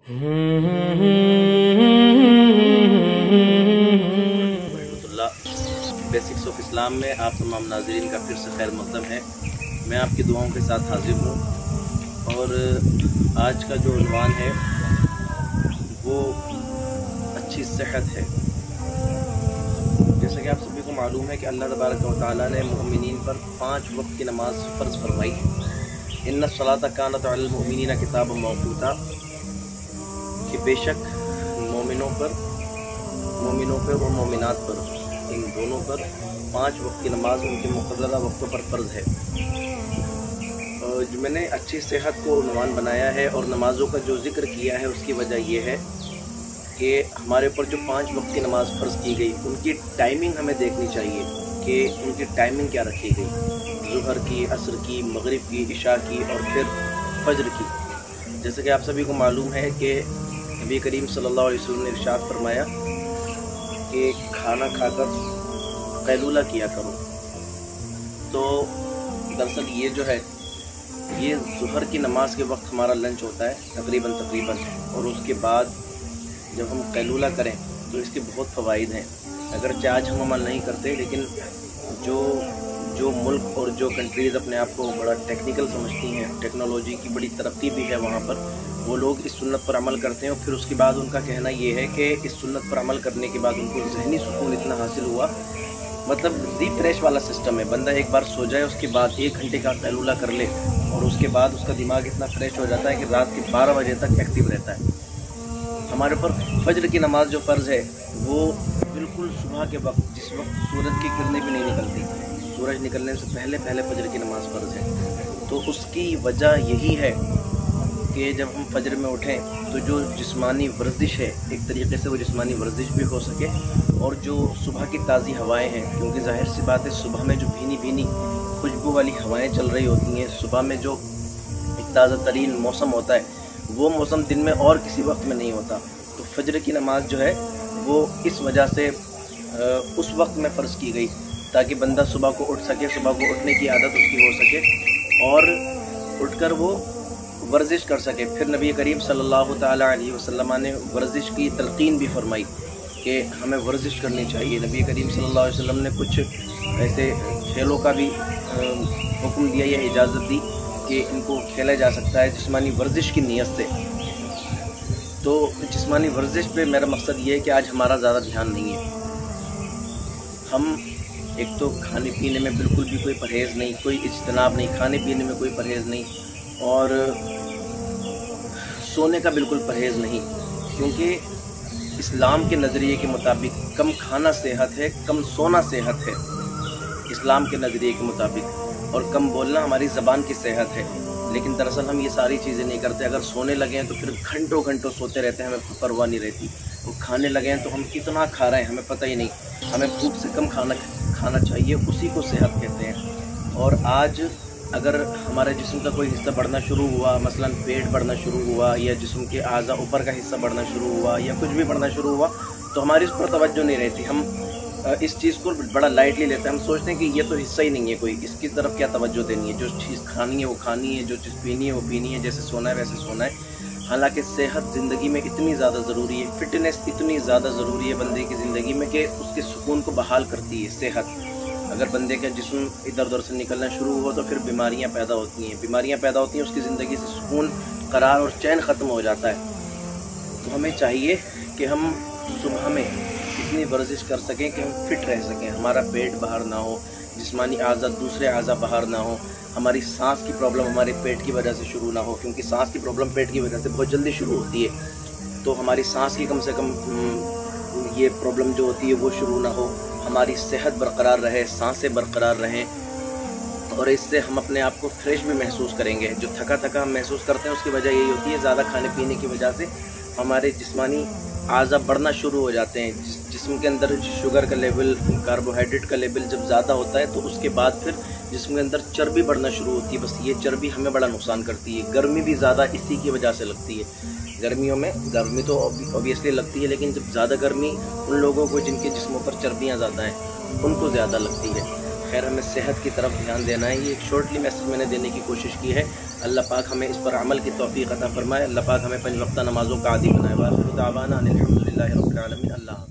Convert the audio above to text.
Basics of Islam में आप तमाम नाज़रीन का फिर से खैर मक़दम है। मैं आपकी दुआओं के साथ हाजिर हूँ और आज का जो उन्वान है वो अच्छी सेहत है। जैसा कि आप सभी को मालूम है कि अल्लाह तबारक व तआला ने मोमिनीन पर 5 वक्त की नमाज फ़र्ज़ फरमाई। इन्ना सलाता कानत अलल मोमिनीना किताबन मौक़ूता, कि बेशक मोमिनों पर और मोमिनात पर, इन दोनों पर 5 वक्त की नमाज उनके मुक़र्ररा वक्तों पर फ़र्ज़ है। जो मैंने अच्छी सेहत को उन्वान बनाया है और नमाज़ों का जो ज़िक्र किया है उसकी वजह यह है कि हमारे ऊपर जो 5 वक्त की नमाज़ फ़र्ज़ की गई उनकी टाइमिंग हमें देखनी चाहिए कि उनकी टाइमिंग क्या रखी गई। ज़ुहर की, असर की, मगरिब की, इशा की और फिर फज्र की। जैसे कि आप सभी को मालूम है कि नबी करीम सल्लल्लाहु अलैहि वसल्लम ने इरशाद फरमाया कि खाना खाकर क़ैलूला किया करो। तो दरअसल ये जो है ये ज़ुहर की नमाज के वक्त हमारा लंच होता है तकरीबन, और उसके बाद जब हम क़ैलूला करें तो इसके बहुत फ़वाइद हैं। अगरचे आज हम अमल नहीं करते, लेकिन जो मुल्क और जो कंट्रीज़ अपने आप को बड़ा टेक्निकल समझती हैं, टेक्नोलॉजी की बड़ी तरक्की भी है वहाँ पर, वो लोग इस सुन्नत पर अमल करते हैं और फिर उसके बाद उनका कहना ये है कि इस सुन्नत पर अमल करने के बाद उनको ज़हनी सुकून इतना हासिल हुआ, मतलब रिफ्रेश वाला सिस्टम है। बंदा एक बार सो जाए, उसके बाद 1 घंटे का क़ैलूला कर ले और उसके बाद उसका दिमाग इतना फ्रेश हो जाता है कि रात के 12 बजे तक एक्टिव रहता है। हमारे ऊपर फज्र की नमाज जो फ़र्ज़ है वो बिल्कुल सुबह के वक्त, जिस वक्त सूरज की किरणें भी नहीं निकलती, सूरज निकलने से पहले फज्र की नमाज फ़र्ज़ है। तो उसकी वजह यही है कि जब हम फज्र में उठें तो जो जिस्मानी वर्जिश है, एक तरीक़े से वो जिस्मानी वर्जिश भी हो सके, और जो सुबह की ताज़ी हवाएं हैं, क्योंकि ज़ाहिर सी बात है सुबह में जो भीनी भीनी खुशबू वाली हवाएं चल रही होती हैं, सुबह में जो एक ताज़ा तरीन मौसम होता है, वो मौसम दिन में और किसी वक्त में नहीं होता। तो फज्र की नमाज जो है वो इस वजह से उस वक्त में फ़र्ज़ की गई ताकि बंदा सुबह को उठ सके, सुबह को उठने की आदत उसकी हो सके और उठकर वो वर्जिश कर सके। फिर नबी करीम सल्लल्लाहु ताला अलैहि वसल्लम ने वर्जिश की तलक़ीन भी फरमाई कि हमें वर्जिश करनी चाहिए। नबी करीम सल्लल्लाहु अलैहि वसल्लम ने कुछ ऐसे खेलों का भी हुक्म दिया या इजाज़त दी कि इनको खेला जा सकता है जिस्मानी वर्जिश की नीयत से। तो जिस्मानी वर्जिश पे मेरा मकसद ये है कि आज हमारा ज़्यादा ध्यान नहीं है। हम एक तो खाने पीने में बिल्कुल भी कोई परहेज़ नहीं, कोई इज्तनाब नहीं, खाने पीने में कोई परहेज़ नहीं और सोने का बिल्कुल परहेज़ नहीं, क्योंकि इस्लाम के नज़रिए के मुताबिक कम खाना सेहत है, कम सोना सेहत है इस्लाम के नज़रिए के मुताबिक, और कम बोलना हमारी ज़बान की सेहत है। लेकिन दरअसल हम ये सारी चीज़ें नहीं करते। अगर सोने लगे हैं तो फिर घंटों घंटों सोते रहते हैं, हमें परवाह नहीं रहती। और खाने लगे हैं तो हम कितना खा रहे हैं हमें पता ही नहीं। हमें भूख से कम खाना चाहिए, उसी को सेहत कहते हैं। और आज अगर हमारे जिस्म का कोई हिस्सा बढ़ना शुरू हुआ, मसलन पेट बढ़ना शुरू हुआ या जिस्म के आज़ा ऊपर का हिस्सा बढ़ना शुरू हुआ या कुछ भी बढ़ना शुरू हुआ, तो हमारी उस पर तवज्जो नहीं रहती। हम इस चीज़ को बड़ा लाइटली लेते हैं। हम सोचते हैं कि ये तो हिस्सा ही नहीं है कोई, इसकी तरफ क्या तवज्जो देनी है। जो चीज़ खानी है वो खानी है, जो चीज़ पीनी है वो पीनी है, जैसे सोना है वैसे सोना है। हालांकि सेहत ज़िंदगी में इतनी ज़्यादा ज़रूरी है, फ़िटनेस इतनी ज़्यादा ज़रूरी है बंदे की ज़िंदगी में कि उसके सुकून को बहाल करती है सेहत। अगर बंदे का जिस्म इधर उधर से निकलना शुरू हुआ तो फिर बीमारियां पैदा होती हैं, उसकी ज़िंदगी से सुकून, करार और चैन ख़त्म हो जाता है। तो हमें चाहिए कि हम सुबह में इतनी वर्जिश कर सकें कि हम फिट रह सकें, हमारा पेट बाहर ना हो, जिस्मानी आज़ा दूसरे आज़ा बाहर ना हो, हमारी सांस की प्रॉब्लम हमारे पेट की वजह से शुरू ना हो, क्योंकि सांस की प्रॉब्लम पेट की वजह से बहुत जल्दी शुरू होती है। तो हमारी सांस की कम से कम ये प्रॉब्लम जो होती है वो शुरू ना हो, हमारी सेहत बरकरार रहे, सांसें बरकरार रहें, और इससे हम अपने आप को फ्रेश भी महसूस करेंगे। जो थका हम महसूस करते हैं उसकी वजह यही होती है, ज़्यादा खाने पीने की वजह से हमारे जिस्मानी आज़ा बढ़ना शुरू हो जाते हैं। जिस्म के अंदर शुगर का लेवल, कार्बोहाइड्रेट का लेवल जब ज़्यादा होता है तो उसके बाद फिर जिस्म के अंदर चर्बी बढ़ना शुरू होती है। बस ये चर्बी हमें बड़ा नुकसान करती है। गर्मी भी ज़्यादा इसी की वजह से लगती है। गर्मियों में गर्मी तो ऑब्वियसली लगती है, लेकिन जब ज़्यादा गर्मी उन लोगों को जिनके जिस्मों पर चर्बियाँ ज़्यादा हैं उनको ज़्यादा लगती है। खैर, हमें सेहत की तरफ ध्यान देना है। ये एक शॉर्टली मैसेज मैंने देने की कोशिश की है। اللہ پاک ہمیں اس پر عمل کی توفیق عطا فرمائے، اللہ پاک ہمیں 5 وقتہ نمازوں کا عادی بنائے۔ وآخر دعوانا ان الحمد للہ رب العالمین۔ اللہ